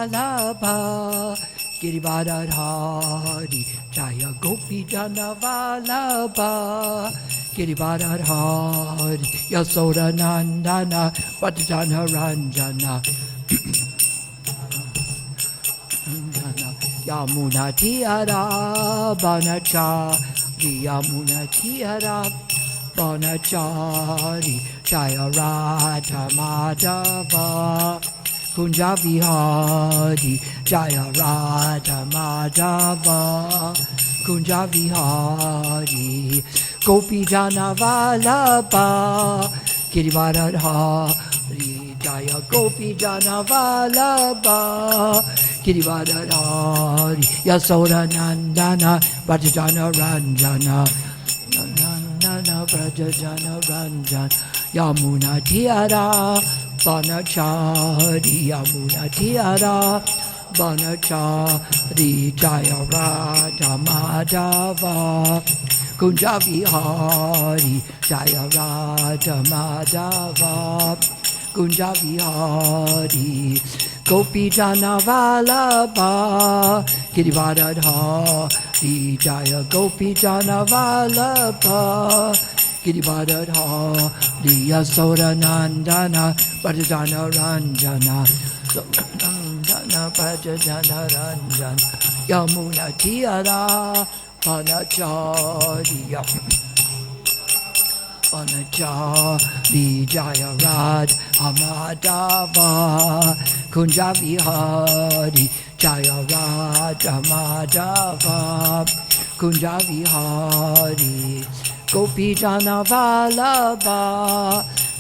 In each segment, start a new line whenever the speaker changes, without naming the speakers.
Vallabha Girivardhari Jaya Gopi Jana Vallabha Girivardhari Yasoda Nandana Bhattachandra Ranjana Yamuna Tiara Banachari Yamuna Tiara Banachari Jaya Radha Madhava Kunja Vihari Jaya Radha Madhava Kunja Vihari Gopi Jana Vallabha Girivardhari Jaya Gopi Jana Vallabha Girivardhari Yasoda Nandana Bhattachandra Ranjana Nandana Bhattachandra Ranjana Yamuna Tiara Banachari Yamuna Tiara Banachari Jaya Radha Madhava Kunja Vihari Jaya Radha Madhava Kunja Vihari Gopi Jana Vallabha Girivardhari Jaya Gopi Jana Vallabha Girivardhari Yasoda Nandana Bhattachandra Ranjana Nandana Bhattachandra Ranjana Yamuna Tiara Banachari Banachari Jaya Radha Madhava Kunja Vihari Jaya Radha Madhava Kunja Vihari Gopi Jana Vallabha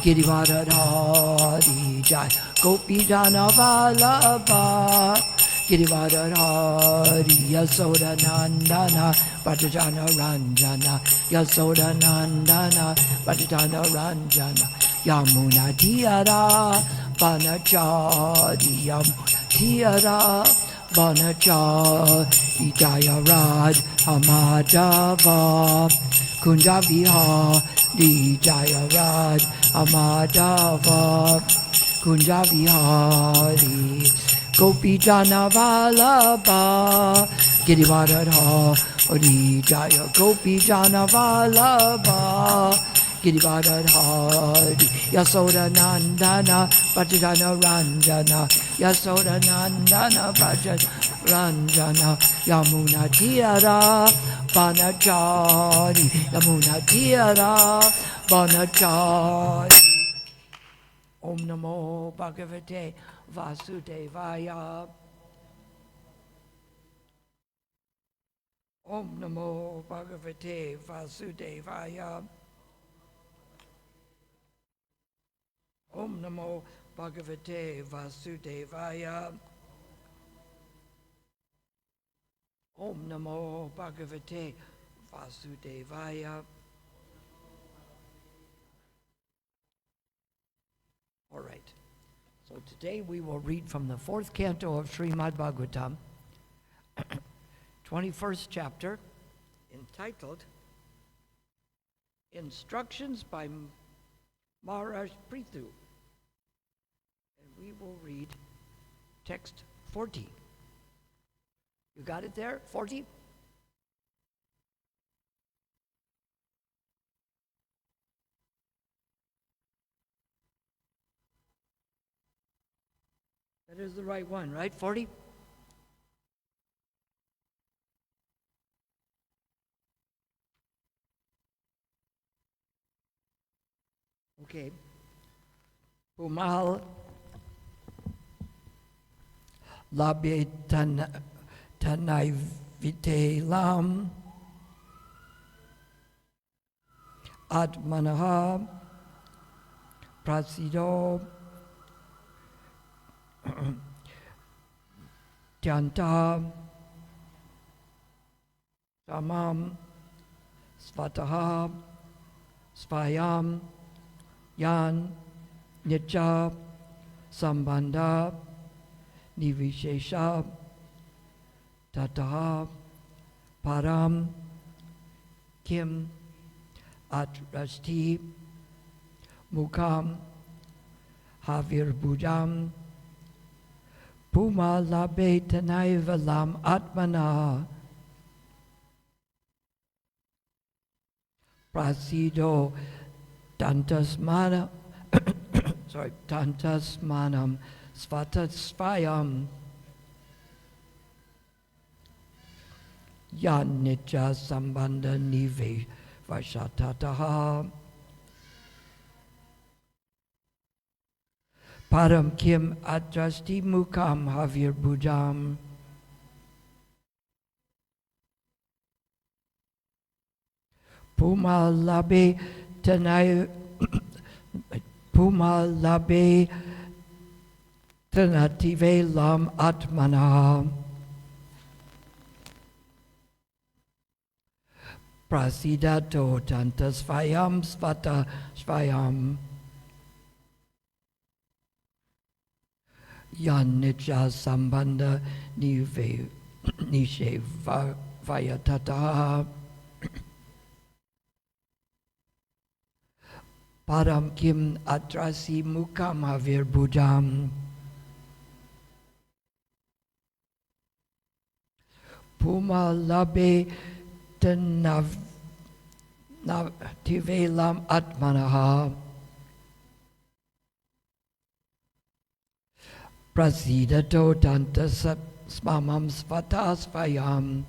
Girivardhari Jaya Gopi Jana Vallabha Girivardhari Yasoda Nandana Bhattachandra Ranjana Yasoda Nandana Bhattachandra Ranjana Yamuna Tiara Banachari Yamuna Tiara Banachari Jaya Radha Madhava Kunja Vihari Jaya Radha Madhava Kunja Vihari Gopi Jana Vallabha Girivardhari Jaya Gopi Jana Vallabha Girivardhari Yasoda Nandana Bhattachandra Ranjana Yasoda Nandana Bhattachandra Ranjana Yamuna Tiara Banachari Yamuna Tiara Banachari Om Namo Bhagavate Vasudevaya Om Namo Bhagavate Vasudevaya Om Namo Bhagavate Vasudevaya Om Namo Bhagavate Vasudevaya. All right. So today we will read from the 4th canto of Srimad Bhagavatam, 21st chapter, entitled Instructions by Maharaj Prithu. And we will read text 40. You got it there? 40? That is the right one, right? 40? Okay. Pumal labye tanai vitelam atmanaha prasido tyanta samam svataha svayam yan nitya sambandha nivishesha tataha param kim atrasti mukam havirbhujam Puma labe tanaiva lam atmana. Prasido tantasmana, tantasmanam svatatsvayam. Yanitya sambandha nive vashatataha. Param kim adrasti mukam havir bujam. Puma labe tanai Puma labe tanative lam atmana. Prasidato tantasvayam svata svayam. Yanitya sambandha nive nishe vayatata. Param kim atrasi mukam havir bujam. Puma labe tanative lam atmanaha. Prasidato tantas smamam svatasvayam.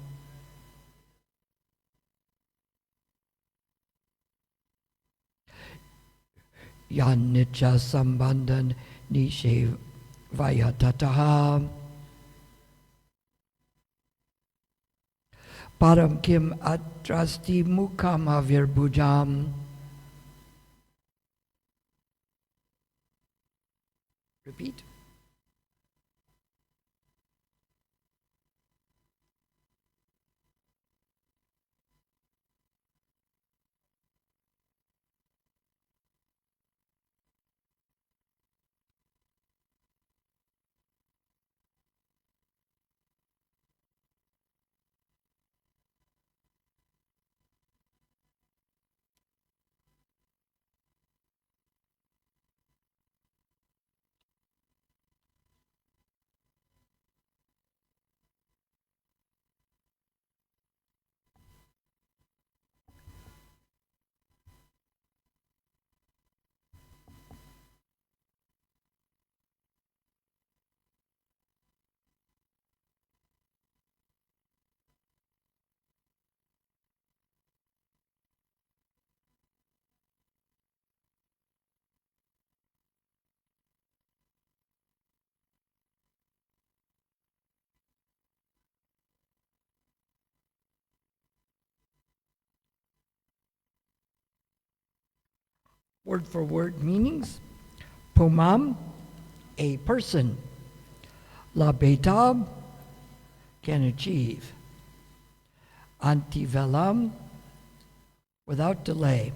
Yanitya sambandhan nishe vayatataha. Param kim atrasti mukam havir bujam. Repeat. Word for word meanings. Pumam, a person. Labetab, can achieve. Antivelam, without delay.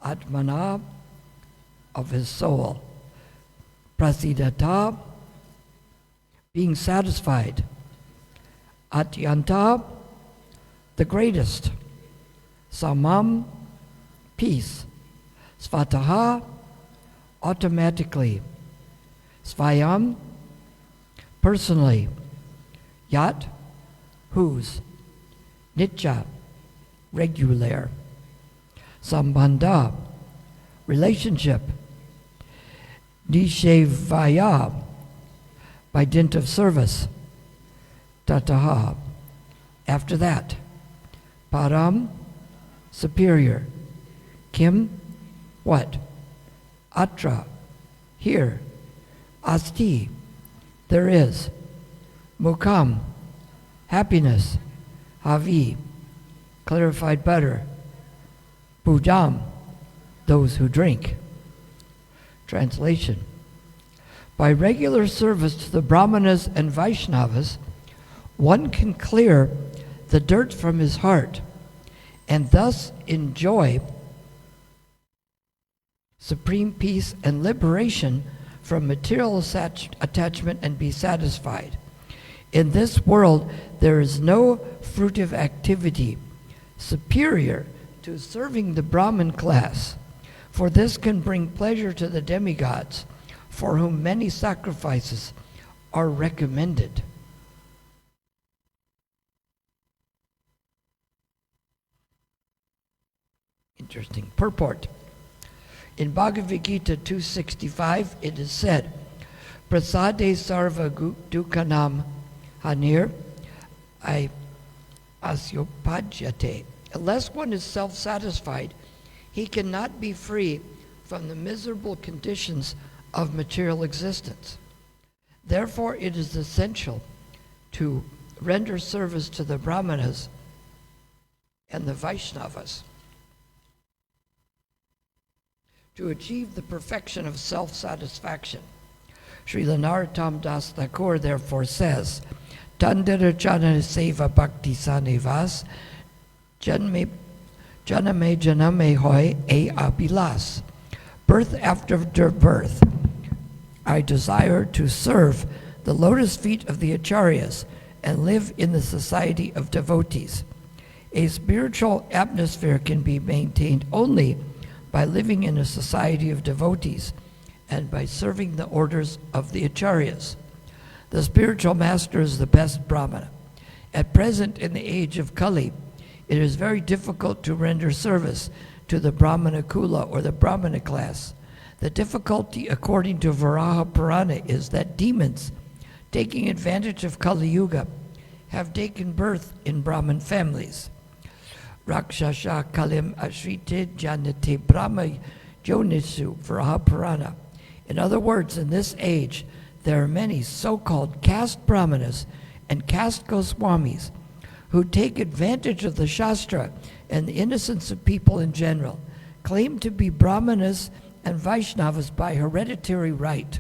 Atmana, of his soul. Prasidata, being satisfied. Atyanta, the greatest. Samam, peace. Svataha, automatically. Svayam, personally. Yat, whose. Nitya, regular. Sambandha, relationship. Nishevaya, by dint of service. Tataha, after that. Param, superior. Kim, what? Atra, here. Asti, there is. Mukam, happiness. Havi, clarified better. Bujam, those who drink. Translation. By regular service to the Brahmanas and Vaishnavas, one can clear the dirt from his heart and thus enjoy supreme peace and liberation from material attachment and be satisfied. In this world, there is no fruitive activity superior to serving the Brahmin class, for this can bring pleasure to the demigods, for whom many sacrifices are recommended. Interesting purport. In Bhagavad Gita 265, it is said, Prasade sarva dukkanam hanir asyopajyate. Unless one is self-satisfied, he cannot be free from the miserable conditions of material existence. Therefore, it is essential to render service to the Brahmanas and the Vaishnavas to achieve the perfection of self-satisfaction. Srila Narottam Das Thakur therefore says, Tandara Jana Seva Bhakti Sanivas Janame Janame Hoy E Abilas. Birth after birth, I desire to serve the lotus feet of the acharyas and live in the society of devotees. A spiritual atmosphere can be maintained only by living in a society of devotees and by serving the orders of the acharyas. The spiritual master is the best brahmana. At present, in the age of Kali, it is very difficult to render service to the Brahmana Kula or the Brahmana class. The difficulty, according to Varaha Purana, is that demons, taking advantage of Kali Yuga, have taken birth in Brahmin families. Rakshasha Kalim Ashrite Janate Brahma Yonisu, Varaha Purana. In other words, in this age, there are many so-called caste brahmanas and caste Goswamis who take advantage of the Shastra and the innocence of people in general, claim to be brahmanas and Vaishnavas by hereditary right.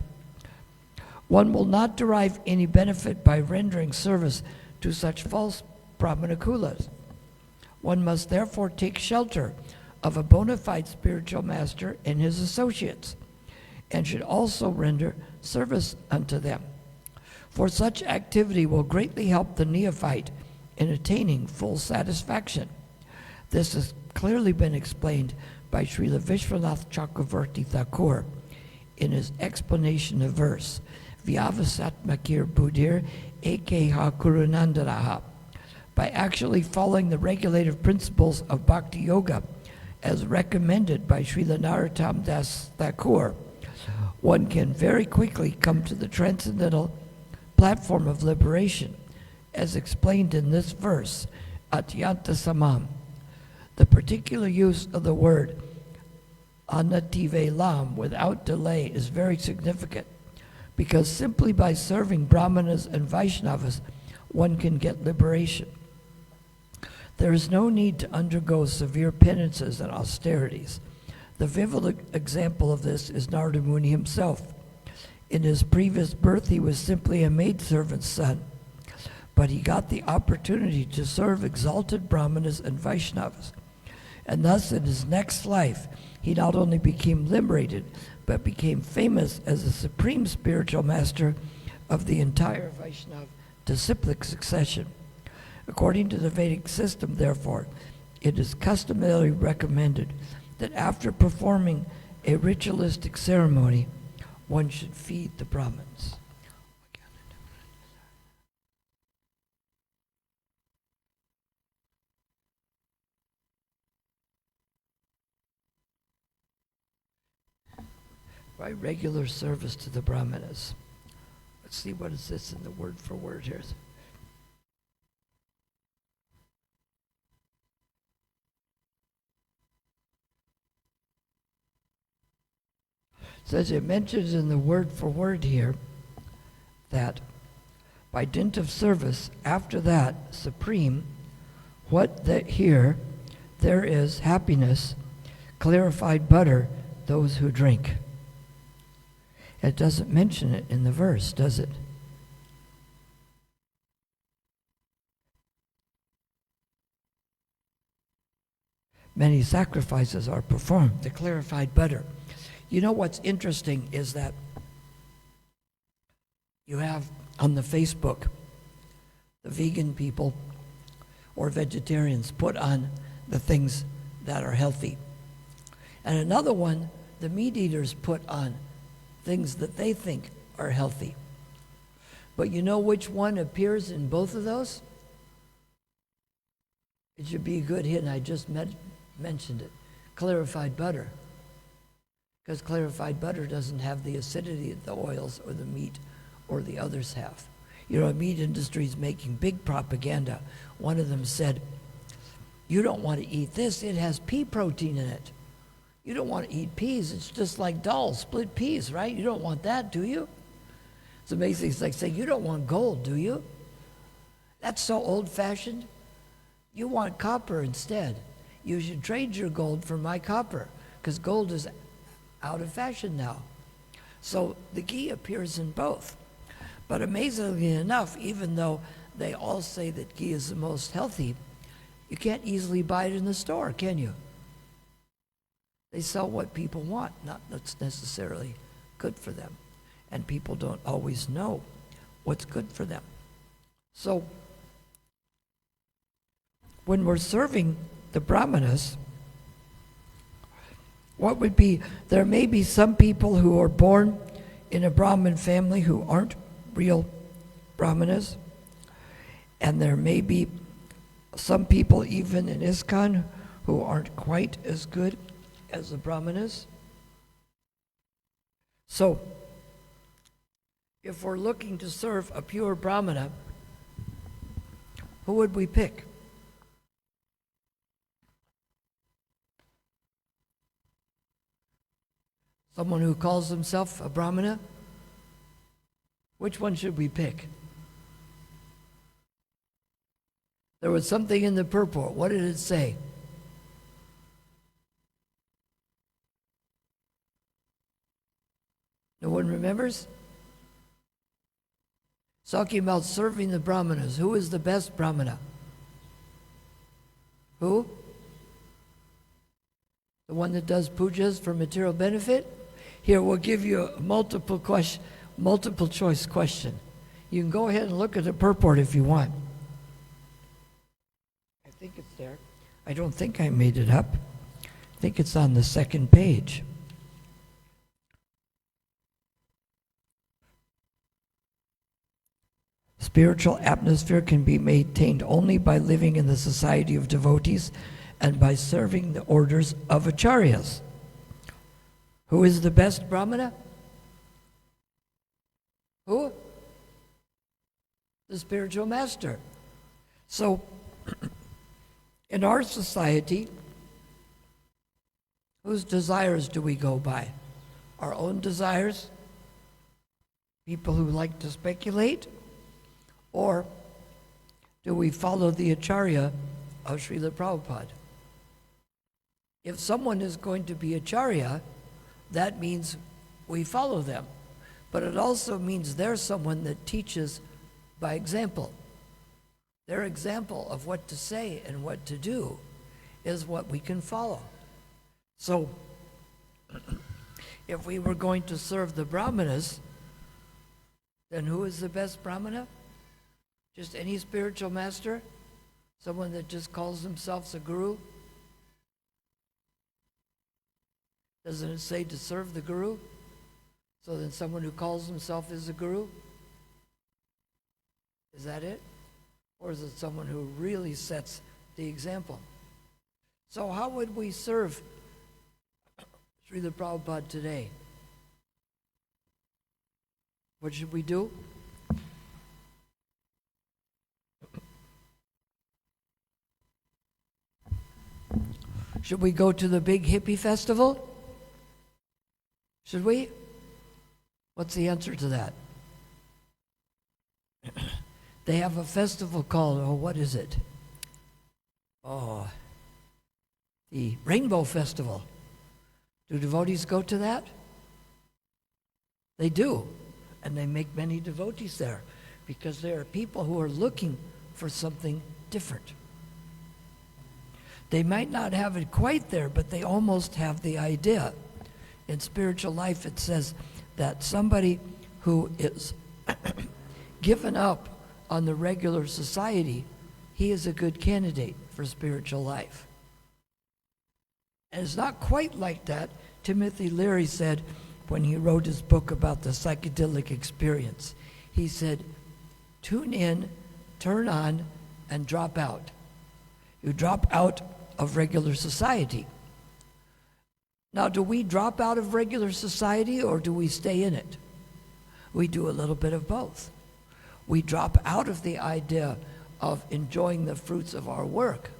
One will not derive any benefit by rendering service to such false brahmana kulas. One must therefore take shelter of a bona fide spiritual master and his associates, and should also render service unto them. For such activity will greatly help the neophyte in attaining full satisfaction. This has clearly been explained by Srila Vishwanath Chakravarti Thakur in his explanation of verse, Vyavasatmakir Buddhir Ekeha Kurunandaraha. By actually following the regulative principles of Bhakti Yoga as recommended by Srila Narottam Das Thakur, one can very quickly come to the transcendental platform of liberation, as explained in this verse, Atyanta Samam. The particular use of the word anative lam, without delay, is very significant, because simply by serving Brahmanas and Vaishnavas, one can get liberation. There is no need to undergo severe penances and austerities. The vivid example of this is Narada Muni himself. In his previous birth, he was simply a maidservant's son, but he got the opportunity to serve exalted Brahmanas and Vaishnavas. And thus, in his next life, he not only became liberated, but became famous as the supreme spiritual master of the entire Vaishnava disciplic succession. According to the Vedic system, therefore, it is customarily recommended that after performing a ritualistic ceremony, one should feed the Brahmins. By regular service to the Brahmanas. Let's see, what is this in the word for word here? Says it mentions in the word for word here that by dint of service, after that, supreme, what that here, there is happiness, clarified butter, those who drink. It doesn't mention it in the verse, does it? Many sacrifices are performed, the clarified butter. You know what's interesting is that you have on the Facebook, the vegan people or vegetarians put on the things that are healthy. And another one, the meat eaters put on things that they think are healthy. But you know which one appears in both of those? It should be a good hint. I just mentioned it. Clarified butter. Because clarified butter doesn't have the acidity that the oils or the meat or the others have. You know, the meat industry is making big propaganda. One of them said, you don't want to eat this, it has pea protein in it. You don't want to eat peas, it's just like dal, split peas, right? You don't want that, do you? It's amazing. It's like saying, you don't want gold, do you? That's so old-fashioned. You want copper instead. You should trade your gold for my copper, because gold is out of fashion now. So the ghee appears in both. But amazingly enough, even though they all say that ghee is the most healthy, you can't easily buy it in the store, can you? They sell what people want, not what's necessarily good for them. And people don't always know what's good for them. So when we're serving the brahmanas, what would be, there may be some people who are born in a Brahmin family who aren't real brahmanas, and there may be some people even in ISKCON who aren't quite as good as the brahmanas. So if we're looking to serve a pure brahmana, who would we pick? Someone who calls himself a brahmana? Which one should we pick? There was something in the purport. What did it say? No one remembers? It's talking about serving the brahmanas. Who is the best brahmana? Who? The one that does pujas for material benefit? Here, we'll give you a multiple choice question. You can go ahead and look at the purport if you want. I think it's there. I don't think I made it up. I think it's on the second page. Spiritual atmosphere can be maintained only by living in the society of devotees and by serving the orders of acharyas. Who is the best brahmana? Who? The spiritual master. So, in our society, whose desires do we go by? Our own desires? People who like to speculate? Or do we follow the acharya of Srila Prabhupada? If someone is going to be acharya, that means we follow them. But it also means they're someone that teaches by example. Their example of what to say and what to do is what we can follow. So, if we were going to serve the brahmanas, then who is the best brahmana? Just any spiritual master? Someone that just calls themselves a guru? Doesn't it say to serve the guru? So then someone who calls himself is a guru? Is that it? Or is it someone who really sets the example? So how would we serve Srila Prabhupada today? What should we do? Should we go to the big hippie festival? Should we? What's the answer to that? They have a festival called, what is it? The Rainbow Festival. Do devotees go to that? They do. And they make many devotees there because there are people who are looking for something different. They might not have it quite there, but they almost have the idea. In spiritual life, it says that somebody who is given up on the regular society, he is a good candidate for spiritual life. And it's not quite like that. Timothy Leary said when he wrote his book about the psychedelic experience, he said, tune in, turn on, and drop out. You drop out of regular society. Now, do we drop out of regular society or do we stay in it? We do a little bit of both. We drop out of the idea of enjoying the fruits of our work,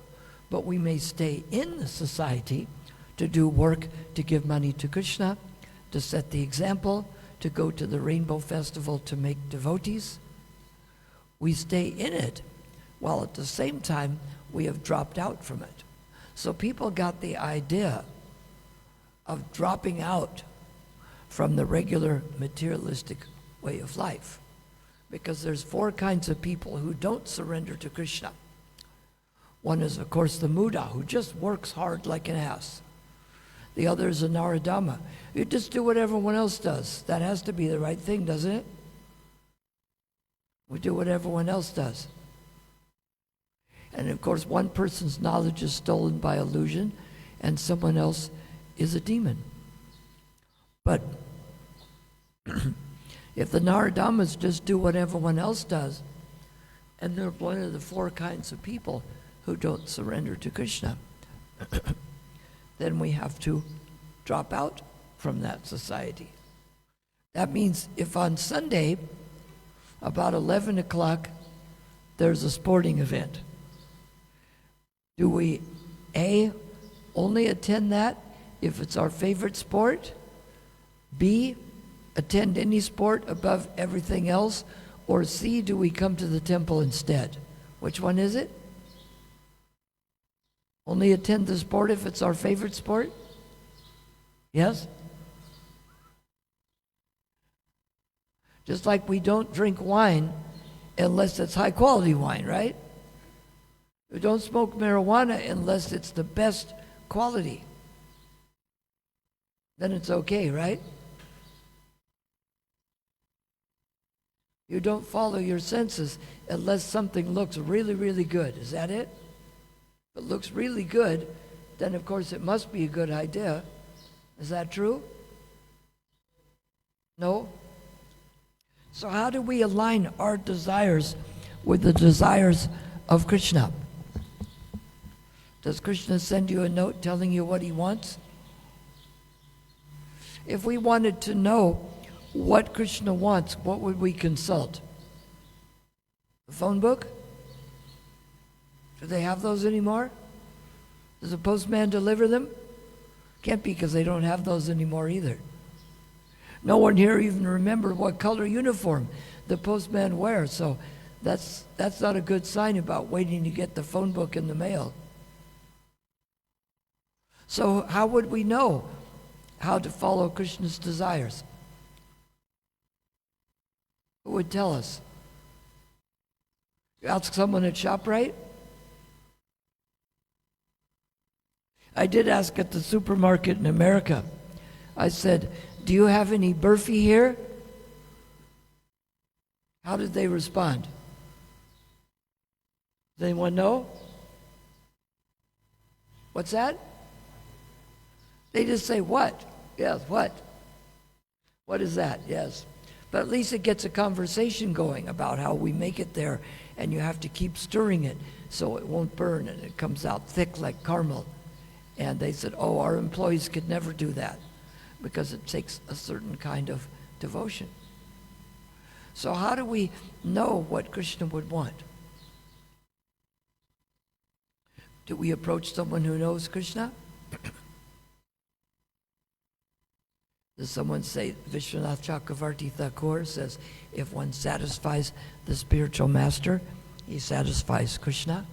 but we may stay in the society to do work, to give money to Krishna, to set the example, to go to the Rainbow Festival to make devotees. We stay in it, while at the same time we have dropped out from it. So people got the idea of dropping out from the regular materialistic way of life, because there's 4 kinds of people who don't surrender to Krishna. One is, of course, the Muda, who just works hard like an ass. The other is a Naradama. You just do what everyone else does. That has to be the right thing, doesn't it? We do what everyone else does. And of course, one person's knowledge is stolen by illusion, and someone else is a demon. But if the Naradamas just do what everyone else does, and they're one of the 4 kinds of people who don't surrender to Krishna, then we have to drop out from that society. That means if on Sunday, about 11 o'clock, there's a sporting event, do we, A, only attend that if it's our favorite sport, B, attend any sport above everything else, or C, do we come to the temple instead? Which one is it? Only attend the sport if it's our favorite sport? Yes? Just like we don't drink wine unless it's high quality wine, right? We don't smoke marijuana unless it's the best quality. Then it's okay, right? You don't follow your senses unless something looks really, really good. Is that it? If it looks really good, then of course it must be a good idea. Is that true? No? So how do we align our desires with the desires of Krishna? Does Krishna send you a note telling you what he wants? If we wanted to know what Krishna wants, what would we consult? The phone book? Do they have those anymore? Does the postman deliver them? Can't be, because they don't have those anymore either. No one here even remembers what color uniform the postman wears, so that's not a good sign about waiting to get the phone book in the mail. So how would we know how to follow Krishna's desires? Who would tell us? You ask someone at ShopRite? I did ask at the supermarket in America. I said, do you have any burfi here? How did they respond? Does anyone know? What's that? They just say, what? Yes, what? What is that? Yes. But at least it gets a conversation going about how we make it there, and you have to keep stirring it so it won't burn and it comes out thick like caramel. And they said, oh, our employees could never do that because it takes a certain kind of devotion. So how do we know what Krishna would want? Do we approach someone who knows Krishna? Does someone say, Vishwanath Chakravarti Thakur says, if one satisfies the spiritual master, he satisfies Krishna.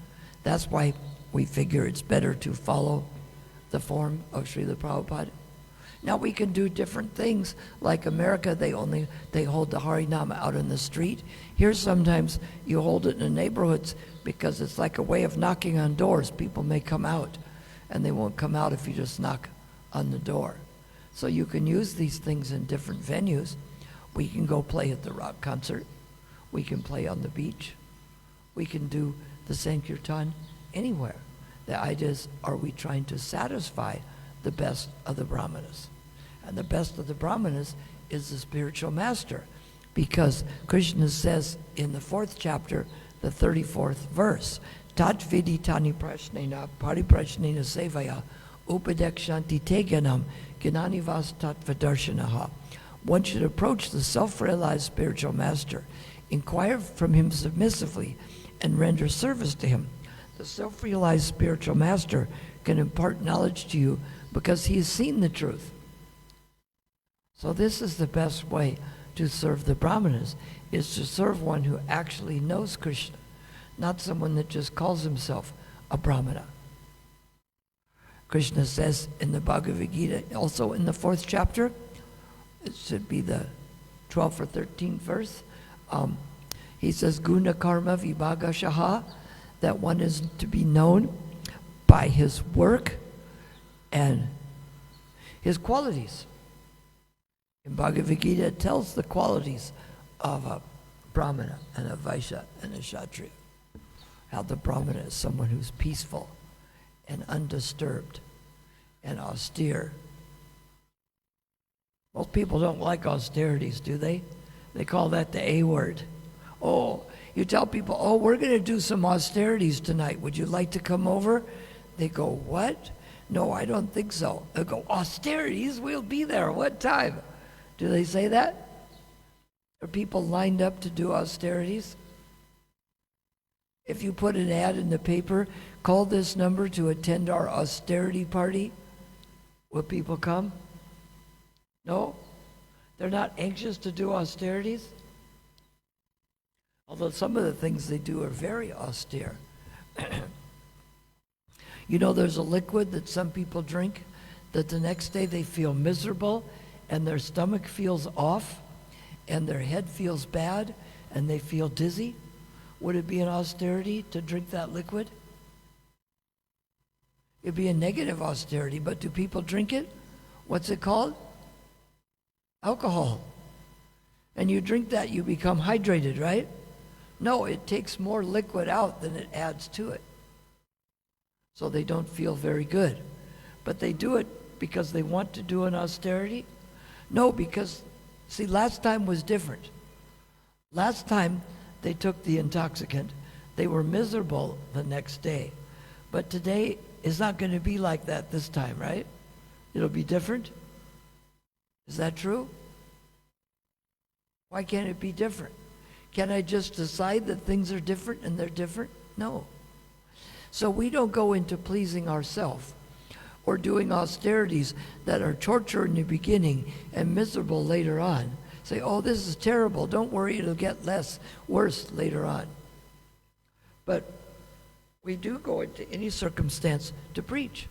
That's why we figure it's better to follow the form of Srila Prabhupada. Now we can do different things. Like America, they hold the Harinama out in the street. Here sometimes you hold it in the neighborhoods because it's like a way of knocking on doors. People may come out, and they won't come out if you just knock on the door. So you can use these things in different venues. We can go play at the rock concert. We can play on the beach. We can do the Sankirtan anywhere. The idea is, are we trying to satisfy the best of the Brahmanas? And the best of the Brahmanas is the spiritual master. Because Krishna says in the 4th chapter, the 34th verse, Tat viditani prashnena pariprashnena sevaya upadekshanti teganam gnanivas tattvadarshanaha. One should approach the self-realized spiritual master, inquire from him submissively, and render service to him. The self-realized spiritual master can impart knowledge to you because he has seen the truth. So this is the best way to serve the Brahmanas, is to serve one who actually knows Krishna, not someone that just calls himself a Brahmana. Krishna says in the Bhagavad Gita, also in the 4th chapter, it should be the 12th or 13th verse, he says, Guna karma vibhagashaha, that one is to be known by his work and his qualities. In Bhagavad Gita, it tells the qualities of a Brahmana and a Vaishya and a Kshatriya. How the Brahmana is someone who's peaceful and undisturbed and austere. Most people don't like austerities, do they? They call that the A word. Oh, you tell people, oh, we're going to do some austerities tonight. Would you like to come over? They go, what? No, I don't think so. They go, austerities? We'll be there. What time? Do they say that? Are people lined up to do austerities? If you put an ad in the paper, call this number to attend our austerity party, will people come? No? They're not anxious to do austerities? Although some of the things they do are very austere. You know, there's a liquid that some people drink that the next day they feel miserable and their stomach feels off and their head feels bad and they feel dizzy. Would it be an austerity to drink that liquid? It'd be a negative austerity, but do people drink it? What's it called? Alcohol. And you drink that, you become hydrated, right? No, it takes more liquid out than it adds to it. So they don't feel very good. But they do it because they want to do an austerity? No, because, see, last time was different. Last time they took the intoxicant. They were miserable the next day. But today is not going to be like that this time, right? It'll be different. Is that true? Why can't it be different? Can I just decide that things are different and they're different? No. So we don't go into pleasing ourselves or doing austerities that are torture in the beginning and miserable later on. Say, oh, this is terrible. Don't worry, it'll get worse later on. But we do go into any circumstance to preach.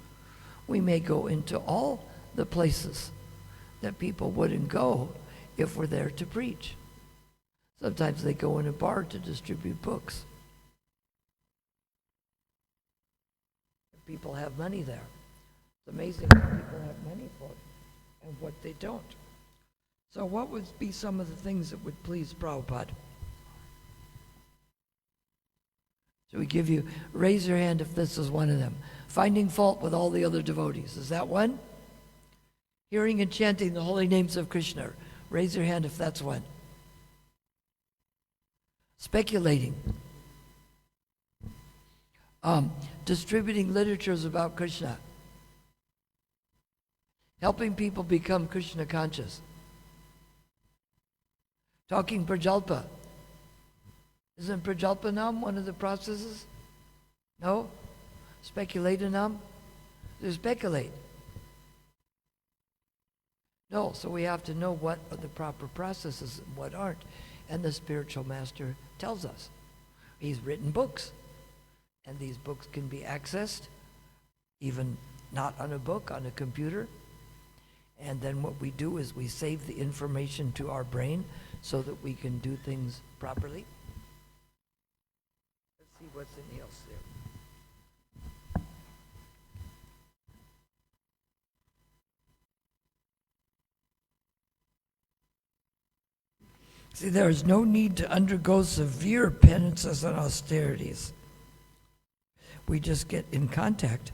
We may go into all the places that people wouldn't go if we're there to preach. Sometimes they go in a bar to distribute books. People have money there. It's amazing what people have money for and what they don't. So what would be some of the things that would please Prabhupada? So we give you, raise your hand if this is one of them. Finding fault with all the other devotees. Is that one? Hearing and chanting the holy names of Krishna. Raise your hand if that's one. Speculating. Distributing literatures about Krishna. Helping people become Krishna conscious. Talking prajalpa. Isn't prajalpanam one of the processes? No? Speculatanam? To speculate. No, so we have to know what are the proper processes and what aren't. And the spiritual master tells us. He's written books. And these books can be accessed, even not on a book, on a computer. And then what we do is we save the information to our brain so that we can do things properly. Let's see what's in else there. See, there is no need to undergo severe penances and austerities. We just get in contact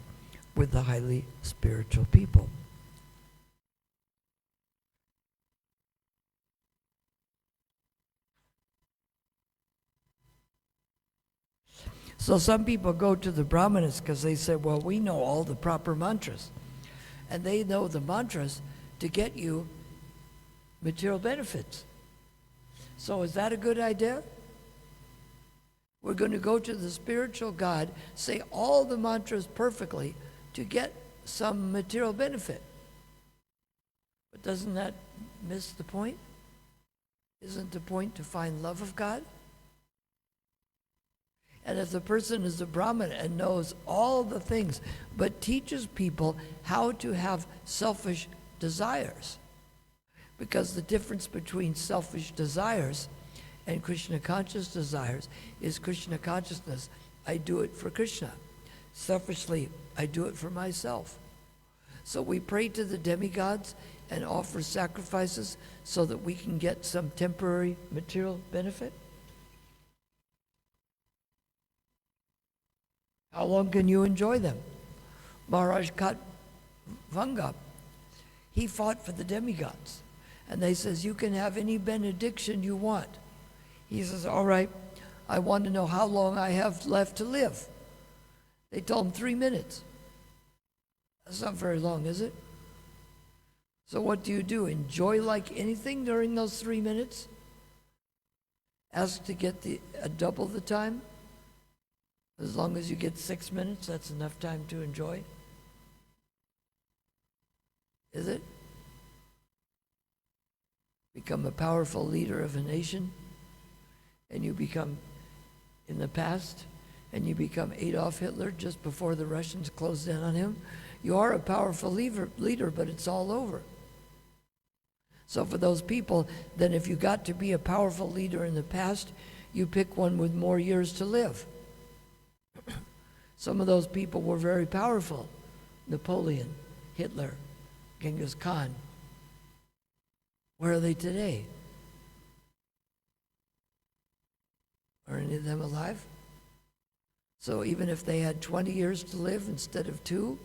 with the highly spiritual people. So some people go to the Brahmanas because they say, well, we know all the proper mantras. And they know the mantras to get you material benefits. So is that a good idea? We're going to go to the spiritual God, say all the mantras perfectly to get some material benefit. But doesn't that miss the point? Isn't the point to find love of God? And if the person is a Brahmin and knows all the things, but teaches people how to have selfish desires, because the difference between selfish desires and Krishna conscious desires is Krishna consciousness, I do it for Krishna. Selfishly, I do it for myself. So we pray to the demigods and offer sacrifices so that we can get some temporary material benefit. How long can you enjoy them? Maharaj Katvanga, he fought for the demigods. And they says, you can have any benediction you want. He says, all right, I want to know how long I have left to live. They told him 3 minutes. That's not very long, is it? So what do? Enjoy like anything during those 3 minutes? Ask to get double the time? As long as you get 6 minutes, that's enough time to enjoy? Is it? Become a powerful leader of a nation, and you become, in the past, and you become Adolf Hitler just before the Russians closed in on him. You are a powerful leader, but it's all over. So for those people, then if you got to be a powerful leader in the past, you pick one with more years to live. Some of those people were very powerful. Napoleon, Hitler, Genghis Khan. Where are they today? Are any of them alive? So even if they had 20 years to live instead of 2,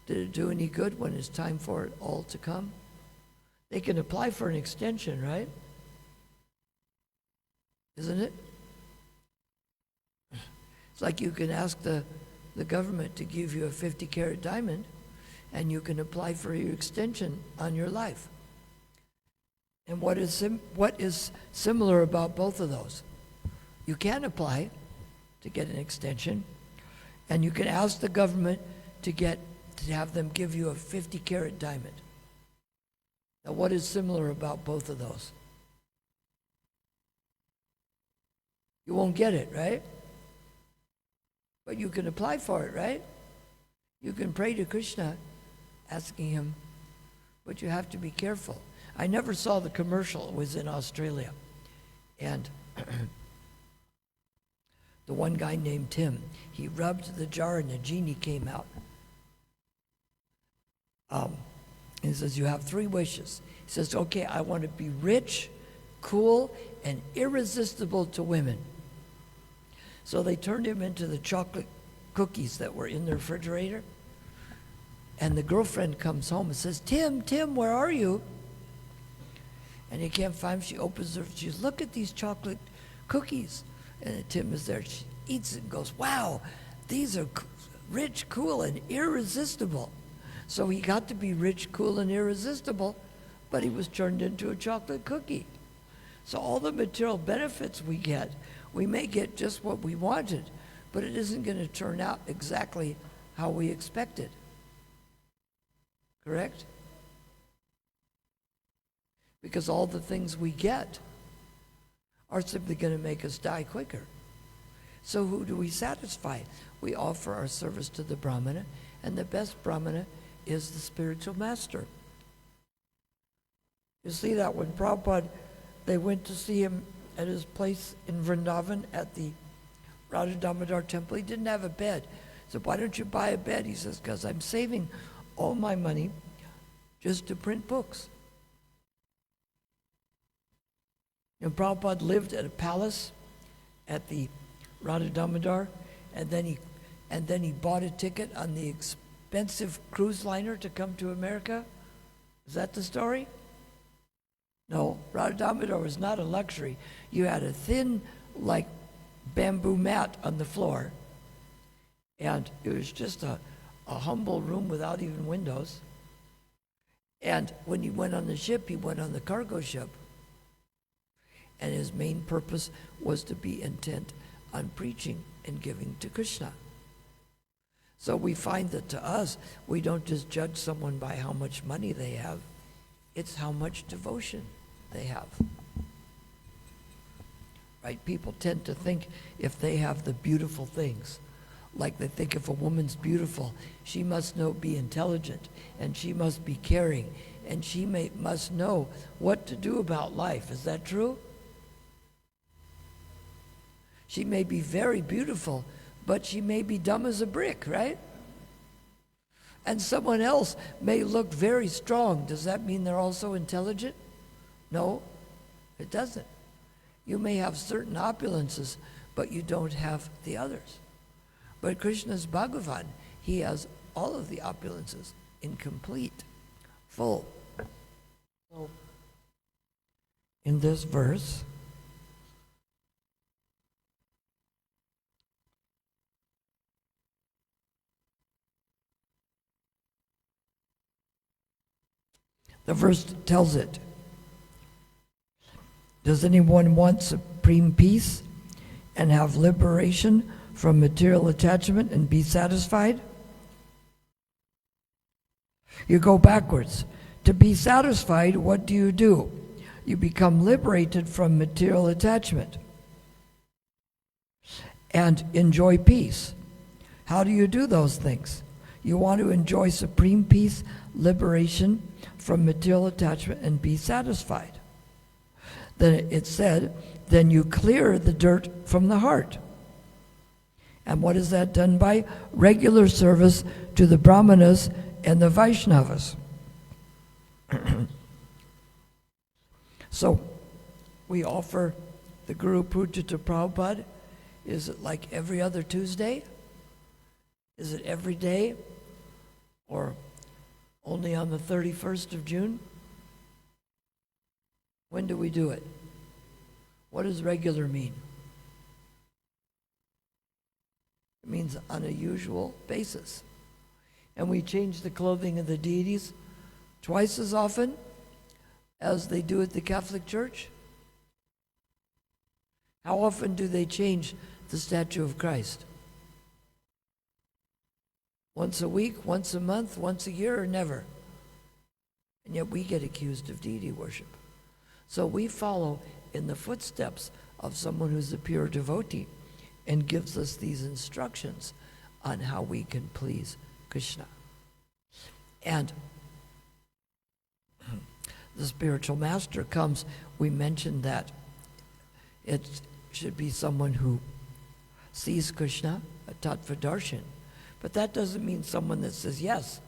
did it do any good when it's time for it all to come? They can apply for an extension, right? Isn't it? It's like you can ask the government to give you a 50-carat diamond, and you can apply for your extension on your life. And what is similar about both of those? You can apply to get an extension, and you can ask the government to have them give you a 50-carat diamond. Now, what is similar about both of those? You won't get it, right? But you can apply for it, right? You can pray to Krishna, asking him, but you have to be careful. I never saw the commercial. It was in Australia. And the one guy named Tim, he rubbed the jar and the genie came out. He says, you have 3 wishes. He says, okay, I want to be rich, cool, and irresistible to women. So they turned him into the chocolate cookies that were in the refrigerator. And the girlfriend comes home and says, Tim, where are you? And he can't find him. She opens her, she says, look at these chocolate cookies. And Tim is there. She eats it and goes, wow, these are rich, cool, and irresistible. So he got to be rich, cool, and irresistible, but he was turned into a chocolate cookie. So all the material benefits we get, we may get just what we wanted, but it isn't going to turn out exactly how we expected. Correct? Because all the things we get are simply going to make us die quicker. So who do we satisfy? We offer our service to the Brahmana, and the best Brahmana is the spiritual master. You see that when Prabhupada, they went to see him at his place in Vrindavan at the Radha Damodar temple, he didn't have a bed. So why don't you buy a bed? He says, because I'm saving all my money just to print books. And Prabhupada lived at a palace at the Radha Damodar, and then he bought a ticket on the expensive cruise liner to come to America. Is that the story? No, Radha Damodar was not a luxury. You had a thin, like bamboo mat on the floor, And it was just a humble room without even windows. And when he went on the ship, he went on the cargo ship. And his main purpose was to be intent on preaching and giving to Krishna. So we find that to us, we don't just judge someone by how much money they have, it's how much devotion they have. Right? People tend to think if they have the beautiful things, like they think if a woman's beautiful, she must be intelligent, and she must be caring, and she must know what to do about life. Is that true? She may be very beautiful, but she may be dumb as a brick, right? And someone else may look very strong. Does that mean they're also intelligent? No, it doesn't. You may have certain opulences, but you don't have the others. But Krishna's Bhagavan, he has all of the opulences in complete, full. So, in this verse, the verse tells it. Does anyone want supreme peace and have liberation from material attachment and be satisfied? You go backwards. To be satisfied, what do? You become liberated from material attachment and enjoy peace. How do you do those things? You want to enjoy supreme peace, liberation from material attachment, and be satisfied. Then it said, then you clear the dirt from the heart. And what is that done by? Regular service to the Brahmanas and the Vaishnavas. So, we offer the Guru Puja to Prabhupada. Is it like every other Tuesday? Is it every day? Or only on the 31st of June? When do we do it? What does regular mean? It means on a usual basis. And we change the clothing of the deities twice as often as they do at the Catholic Church. How often do they change the statue of Christ? Once a week, once a month, once a year, or never? And yet we get accused of deity worship. So we follow in the footsteps of someone who's a pure devotee and gives us these instructions on how we can please Krishna. And the spiritual master comes. We mentioned that it should be someone who sees Krishna, a tattva darshan. But that doesn't mean someone that says, yes,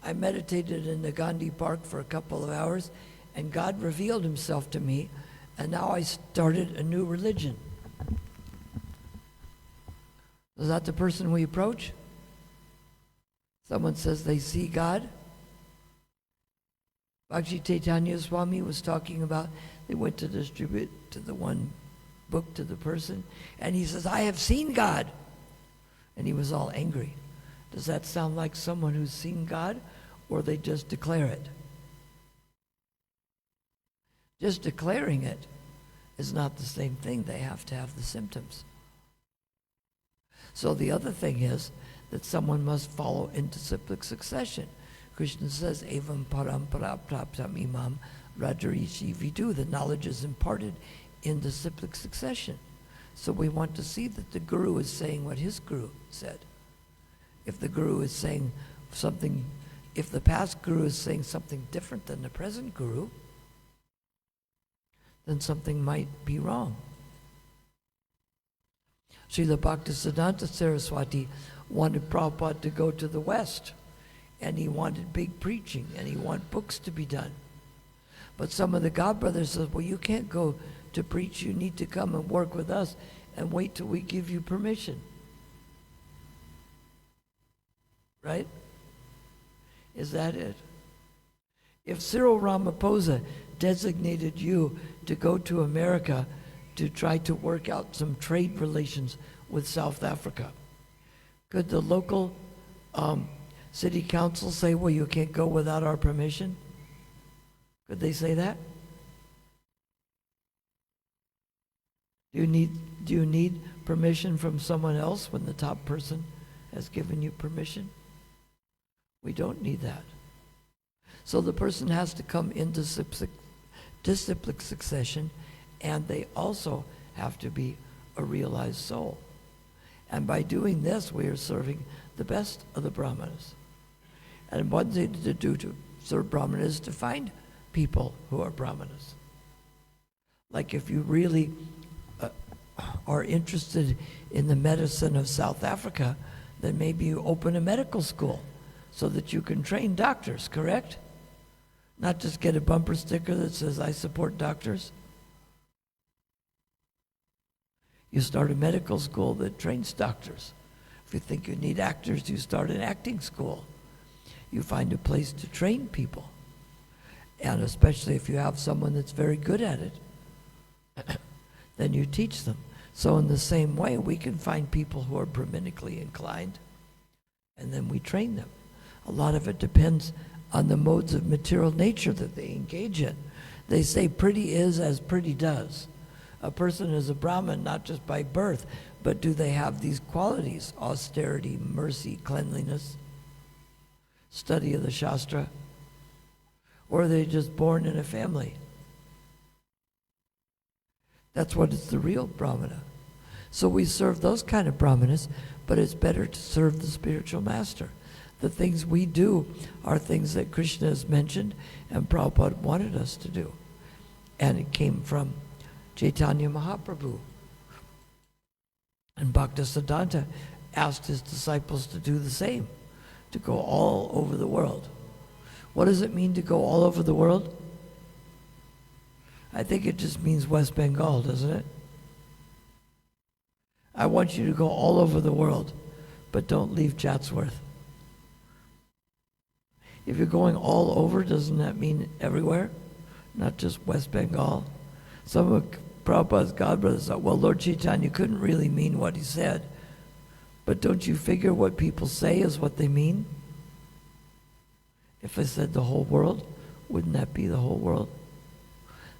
I meditated in the Gandhi Park for a couple of hours and God revealed himself to me and now I started a new religion. Is that the person we approach? Someone says they see God. Bhakti Chaitanya Swami was talking about, they went to distribute to the one book to the person, and he says, I have seen God. And he was all angry. Does that sound like someone who's seen God, or they just declare it? Just declaring it is not the same thing. They have to have the symptoms. So the other thing is that someone must follow into cyclic succession. Krishna says, Evam parampara praptam imam rajarishi vidu. The knowledge is imparted in the cyclic succession. So we want to see that the Guru is saying what his Guru said. If the Guru is saying something, if the past Guru is saying something different than the present Guru, then something might be wrong. Srila Bhaktisiddhanta Saraswati wanted Prabhupada to go to the West, and he wanted big preaching, and he wanted books to be done. But some of the godbrothers said, well, you can't go to preach, you need to come and work with us and wait till we give you permission. Right? Is that it? If Cyril Ramaphosa designated you to go to America to try to work out some trade relations with South Africa, Could the local city council say, well, you can't go without our permission? Could they say that? Do you need permission from someone else when the top person has given you permission? We don't need that. So the person has to come into disciplic succession, and they also have to be a realized soul. And by doing this, we are serving the best of the brahmanas. And one thing to do to serve brahmanas is to find people who are brahmanas. Like if you really are interested in the medicine of South Africa, then maybe you open a medical school so that you can train doctors, correct? Not just get a bumper sticker that says, I support doctors. You start a medical school that trains doctors. If you think you need actors, you start an acting school. You find a place to train people. And especially if you have someone that's very good at it, then you teach them. So in the same way, we can find people who are Brahminically inclined, and then we train them. A lot of it depends on the modes of material nature that they engage in. They say pretty is as pretty does. A person is a Brahmin not just by birth, but do they have these qualities? Austerity, mercy, cleanliness, study of the Shastra? Or are they just born in a family? That's what is the real Brahmana. So we serve those kind of Brahmanas, but it's better to serve the spiritual master. The things we do are things that Krishna has mentioned and Prabhupada wanted us to do. And it came from Chaitanya Mahaprabhu. And Bhaktisiddhanta asked his disciples to do the same, to go all over the world. What does it mean to go all over the world? I think it just means West Bengal, doesn't it? I want you to go all over the world, but don't leave Chatsworth. If you're going all over, doesn't that mean everywhere? Not just West Bengal? Some of Prabhupada's godbrothers thought, well, Lord Chaitanya couldn't really mean what he said. But don't you figure what people say is what they mean? If I said the whole world, wouldn't that be the whole world?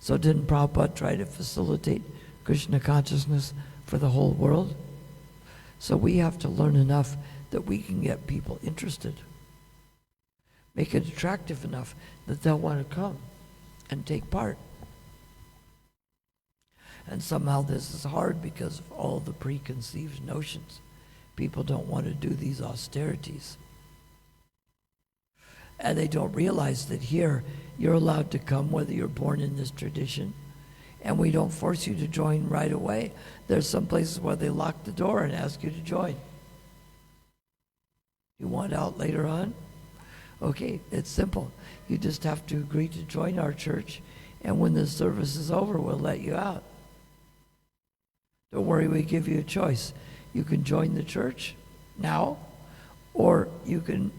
So didn't Prabhupada try to facilitate Krishna consciousness for the whole world? So we have to learn enough that we can get people interested. Make it attractive enough that they'll want to come and take part. And somehow this is hard because of all the preconceived notions. People don't want to do these austerities. And they don't realize that here you're allowed to come whether you're born in this tradition, and we don't force you to join right away. There's some places where they lock the door and ask you to join. You want out later on? Okay, it's simple. You just have to agree to join our church, and when the service is over, we'll let you out. Don't worry, we give you a choice. You can join the church now, or you can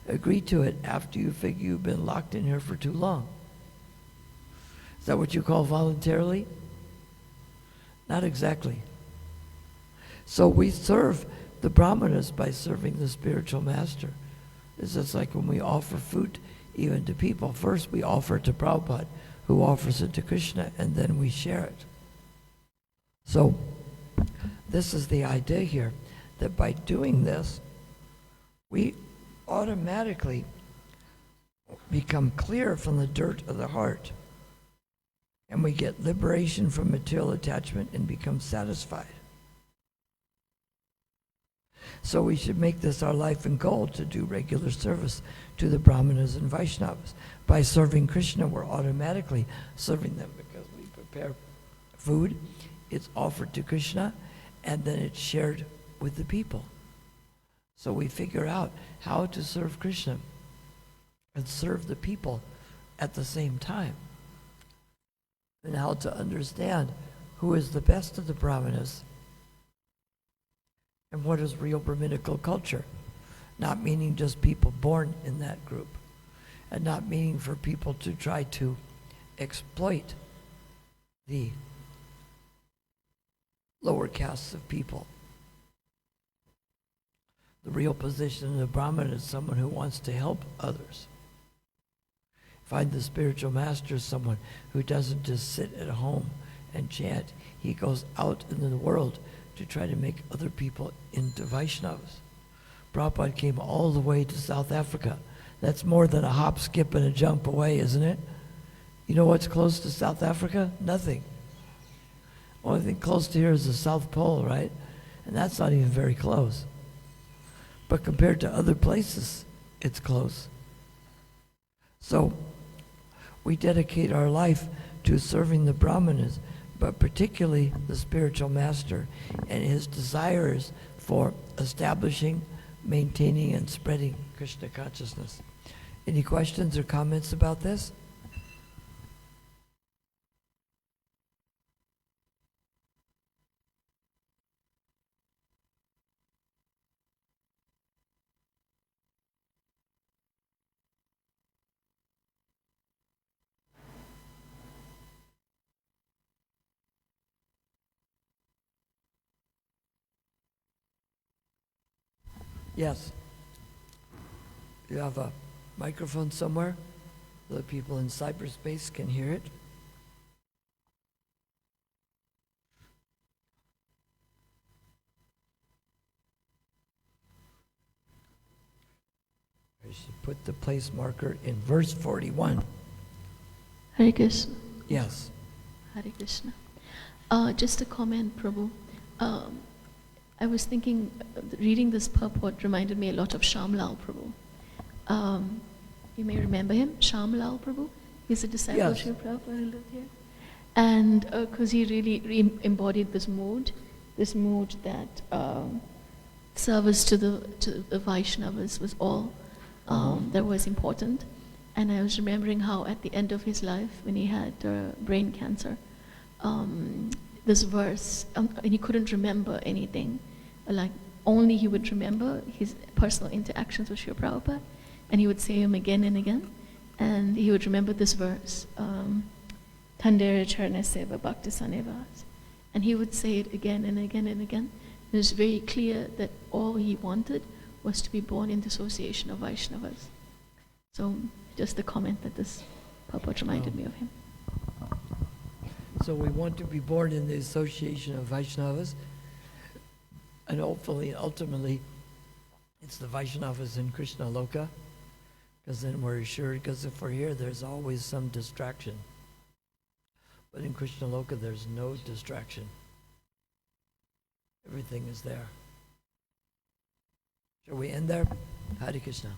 agree to it after you figure you've been locked in here for too long. Is that what you call voluntarily? Not exactly. So we serve the brahmanas by serving the spiritual master. It's just like when we offer food even to people. First we offer it to Prabhupada, who offers it to Krishna, and then we share it. So this is the idea here, that by doing this, we automatically become clear from the dirt of the heart, and we get liberation from material attachment and become satisfied. So we should make this our life and goal, to do regular service to the Brahmanas and Vaishnavas. By serving Krishna, we're automatically serving them because we prepare food, it's offered to Krishna, and then it's shared with the people. So we figure out how to serve Krishna and serve the people at the same time, and how to understand who is the best of the Brahmanas and what is real Brahminical culture. Not meaning just people born in that group, and not meaning for people to try to exploit the lower castes of people. The real position of the Brahmin is someone who wants to help others. Find the spiritual master is someone who doesn't just sit at home and chant. He goes out into the world to try to make other people into Vaishnavas. Prabhupada came all the way to South Africa. That's more than a hop, skip, and a jump away, isn't it? You know what's close to South Africa? Nothing. Only thing close to here is the South Pole, right? And that's not even very close. But compared to other places, it's close. So we dedicate our life to serving the Brahmanas, but particularly the spiritual master and his desires for establishing, maintaining, and spreading Krishna consciousness. Any questions or comments about this? Yes. You have a microphone somewhere so that people in cyberspace can hear it? I should put the place marker in verse 41.
Hare Krishna.
Yes.
Hare Krishna. Just a comment, Prabhu. I was thinking, reading this purport reminded me a lot of Shamlal Prabhu. You may remember him, Shamlal Prabhu. He's a disciple of Srila Prabhupada who lived here. And because he really embodied this mood that service to the Vaishnavas was all that was important. And I was remembering how at the end of his life, when he had brain cancer, this verse, and he couldn't remember anything. Like, only he would remember his personal interactions with Srila Prabhupada, and he would say them again and again, and he would remember this verse, Tandera Charna Seva Bhakti Sanevas, and he would say it again and again and again. It was very clear that all he wanted was to be born in the association of Vaishnavas. So, just a comment that this purport reminded me of him.
So we want to be born in the association of Vaishnavas, and hopefully, ultimately, it's the Vaishnavas in Krishna Loka, because then we're assured, because if we're here, there's always some distraction. But in Krishna Loka, there's no distraction. Everything is there. Shall we end there? Hare Krishna.